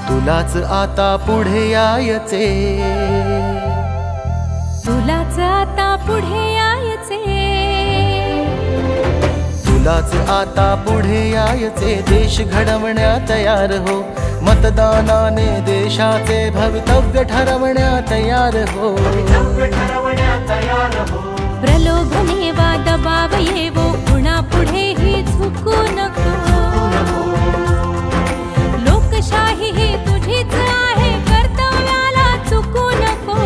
तुलाच आता पुढे यायचे, तुलाच आता पुढे यायचे, तुलाच आता पुढे यायचे. देश घडवण्या तयार हो, मतदानाने देशाचे भवितव्य ठरवण्या तयार हो. प्रलोभने वा दबाव येवो, कुणा पुढेही झुकू नको. लोकशाही ही तुझीच आहे, कर्तव्याला चुकू नको.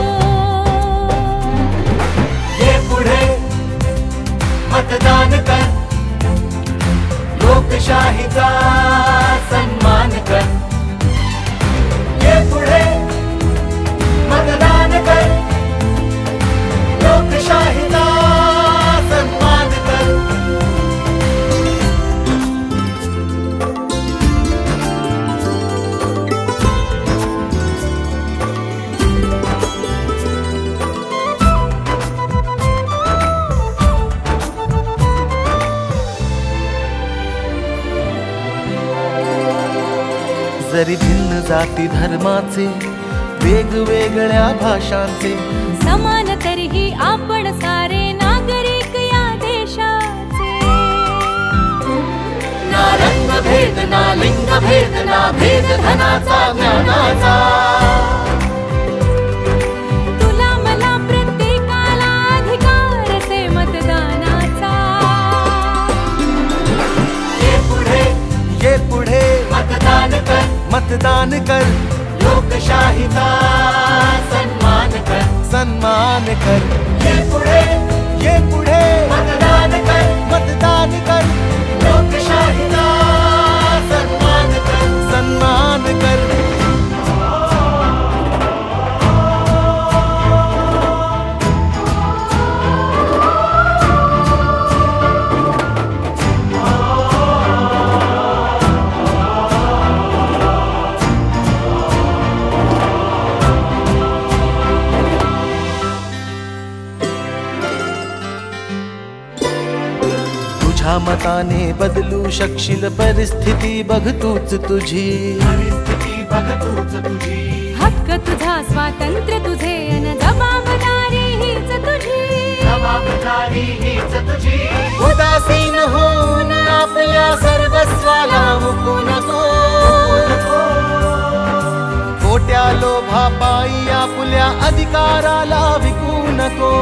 ये पुढे मतदान कर, लोकशाहीचा सन्मान कर. ये पुढे मतदान कर, लोकशाहीचा सन्मान कर. जरी भिन्न जाती धर्माचे, वेगवेगळ्या भाषांचे, समान तरीही आपण सारे नागरिक या देशाचे. ना रंग भेद, ना लिंग भेद, ना भेद धनाचा ज्ञानाचा. तुला मला प्रत्येकाला अधिकार से मतदानाचा. ये पुढे, ये पुढे मतदान कर, मतदान कर. लोकशाहीचा सन्मान कर, सन्मान कर. ये पुढे, ये पुढे मतदान कर, मतदान कर. लोकशाहीचा सन्मान कर, सन्मान कर. तुझ्या मताने बदलू शकशील परिस्थिती, बघ तूच तुझी परिस्थिती, बघ तूच तुझी. हक्क तुझा, स्वातंत्र्य तुझे, अन जबाबदारी हीच तुझी, जबाबदारी हीच तुझी. उदासीन होऊन आपल्या सर्वस्वाला मुकू नको. खोट्या लोभापायी आपल्या अधिकाराला विकू नको.